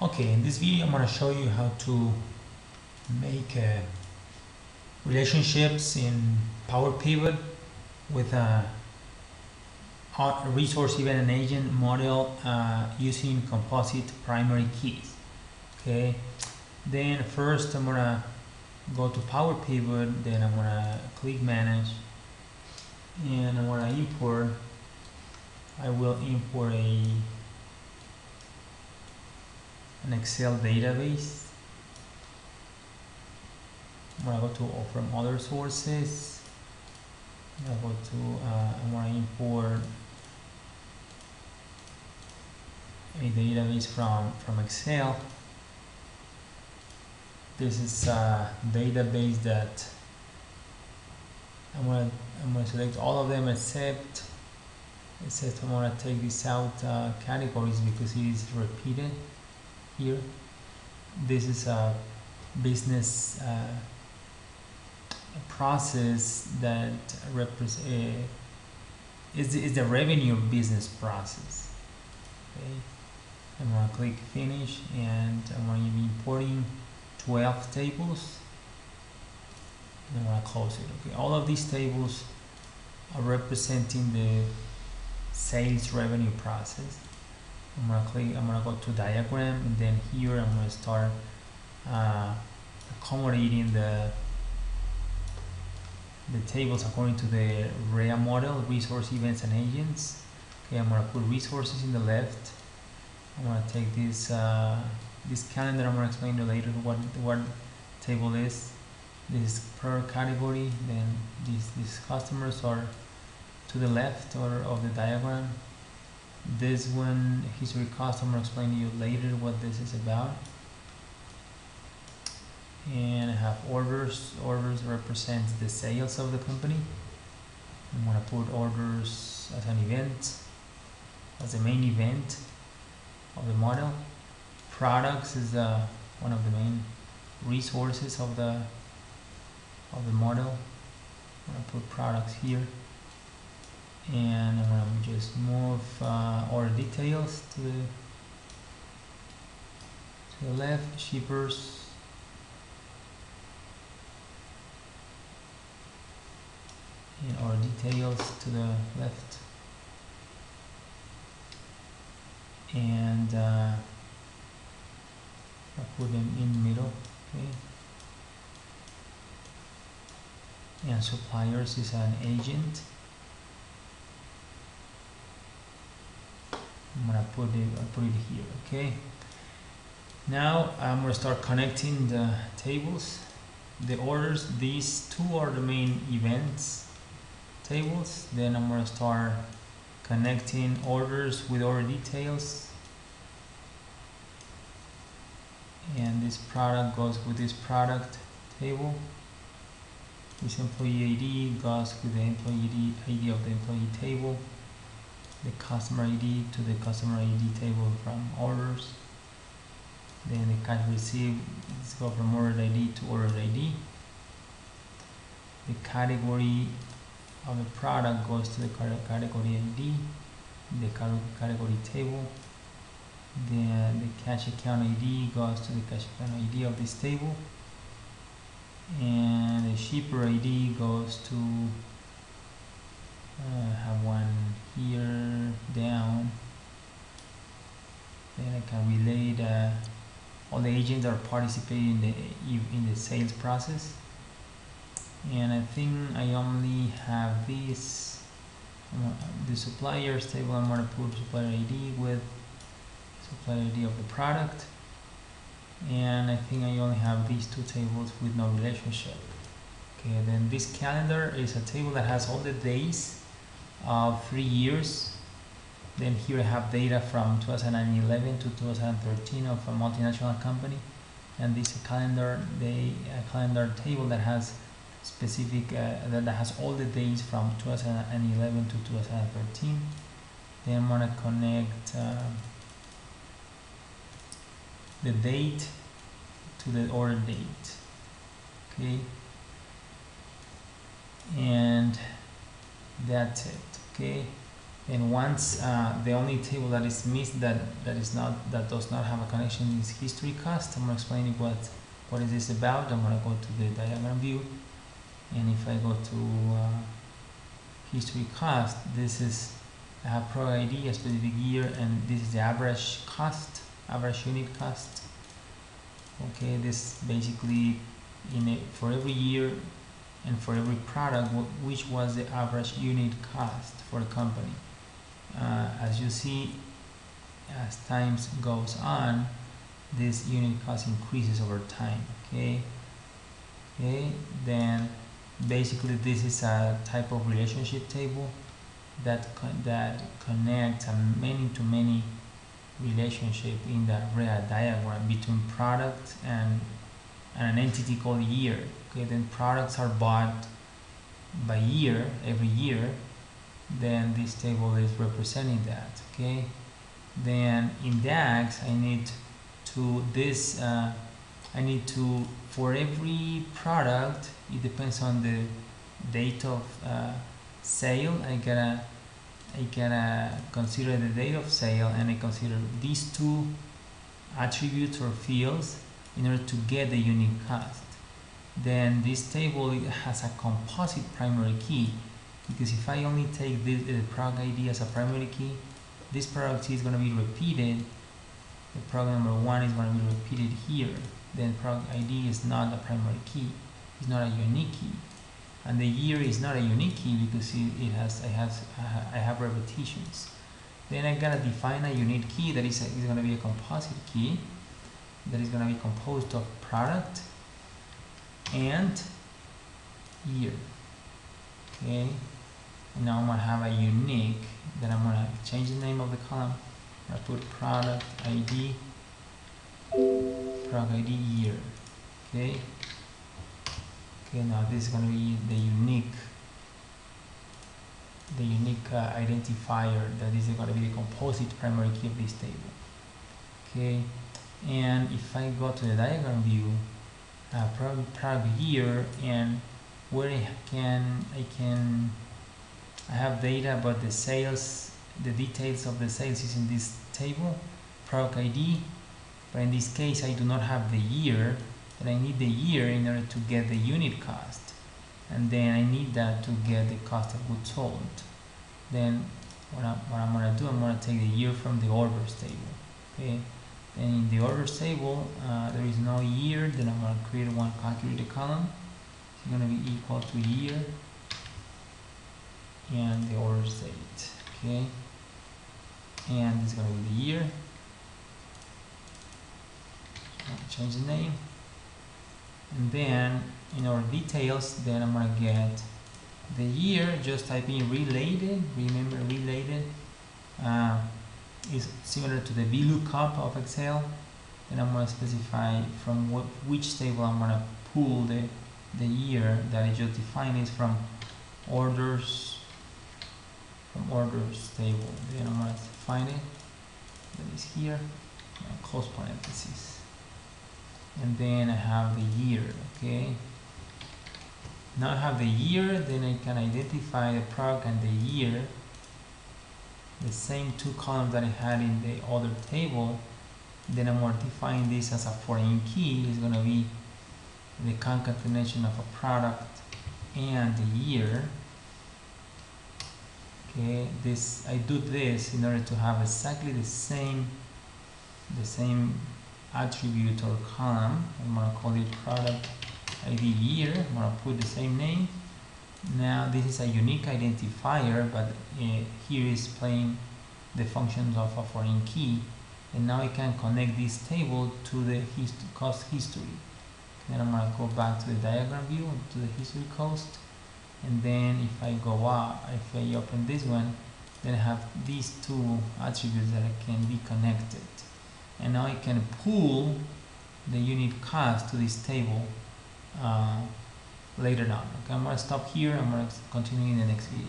Okay, in this video I'm going to show you how to make relationships in Power Pivot with a resource event and agent model using composite primary keys. Okay, then first I'm going to go to Power Pivot, then I'm going to click Manage, and I'm going to import. I will import an Excel database. I'm going to go to from other sources. I'm going to import a database from Excel. This is a database that I'm going to select all of them except I'm going to take this out categories because it is repeated here. This is a business process that is the revenue business process. Okay, I'm going to click finish, and I'm going to be importing 12 tables, and I'm going to close it. Okay, all of these tables are representing the sales revenue process. I'm going to go to diagram, and then here I'm going to start accommodating the tables according to the REA model, resource events and agents. Okay, I'm going to put resources in the left. I'm going to take this this calendar. I'm going to explain later what table is. This is per category. Then these customers are to the left of the diagram. This one, history customer, I'll explain to you later what this is about. And I have orders. Orders represents the sales of the company. I'm going to put orders as an event, as the main event of the model. Products is one of the main resources of the model. I'm going to put products here, and I'm going to just move order details to the left. Shippers, and our details to the left, and I'll put them in the middle. Okay, and suppliers is an agent. I'm gonna put it here. Okay, now I'm gonna start connecting the tables, the orders. These two are the main events tables. Then I'm going to start connecting orders with order details, and this product goes with this product table. This employee ID goes with the employee ID of the employee table. The customer ID to the customer ID table from orders. Then the cash received go from order ID to order ID. The category of the product goes to the category ID, the category table. Then the cash account ID goes to the cash account ID of this table, and the shipper ID goes to have one here down. Then I can relate all the agents are participating in the sales process. And I think I only have this, the suppliers table. I'm going to put supplier ID with supplier ID of the product, and I think I only have these two tables with no relationship. Okay, then this calendar is a table that has all the days of 3 years. Then here I have data from 2011 to 2013 of a multinational company, and this calendar calendar table that has specific that has all the days from 2011 to 2013. Then I'm going to connect the date to the order date. Okay, and that's it. Okay, And once the only table that is missed, that does not have a connection, is history cost. I'm explaining what is this about. I'm gonna go to the diagram view, and if I go to history cost, this is I have pro ID, a specific year, and this is the average cost, average unit cost. Okay, this basically for every year and for every product, which was the average unit cost for the company. As you see, as time goes on, this unit cost increases over time. Okay, then basically this is a type of relationship table that connects many relationship in the REA diagram between product and an entity called year. Okay, then products are bought by year, every year, then this table is representing that. Okay, then in DAX I need to for every product, it depends on the date of sale. I gotta consider the date of sale, and I consider these two attributes or fields in order to get the unique cost. Then this table has a composite primary key, because if I only take this product ID as a primary key, this product key is going to be repeated. The product number 1 is going to be repeated here. Then product ID is not a primary key, it's not a unique key. And the year is not a unique key because I have repetitions. Then I gotta define a unique key that is going to be a composite key that is going to be composed of product and year. Okay, and now I'm going to have a unique, then I'm going to change the name of the column. I'm going to put product ID year. Okay, now this is going to be the unique identifier, that is going to be the composite primary key of this table. Okay, and if I go to the diagram view, product year, and where I have data about the sales, the details of the sales is in this table, product ID, but in this case I do not have the year, but I need the year in order to get the unit cost, and then I need that to get the cost of goods sold. Then what I'm going to do, I'm going to take the year from the orders table. Okay, and in the orders table there is no year, then I'm going to create one calculated column. It's going to be equal to year and the orders date. Okay, and this is going to be the year. Change the name, and then in our details, then I'm going to get the year, just type in related. Remember, related is similar to the VLOOKUP of Excel. And I'm going to specify from which table I'm going to pull the year that I just defined is from orders table. Then I'm going to find it, that is here, close parentheses. And then I have the year. Okay, now I have the year, then I can identify the product and the year, the same two columns that I had in the other table. Then I'm going to define this as a foreign key. It's going to be the concatenation of a product and the year. Okay, I do this in order to have exactly the same attribute or column. I'm going to call it product ID year. I'm going to put the same name. Now this is a unique identifier, but here is playing the functions of a foreign key, and now I can connect this table to the cost history. Then I'm going to go back to the diagram view, to the history cost, and then if I go up, if I open this one, then I have these two attributes that can be connected. And now I can pull the unit cost to this table later on. Okay, I'm going to stop here. I'm going to continue in the next video.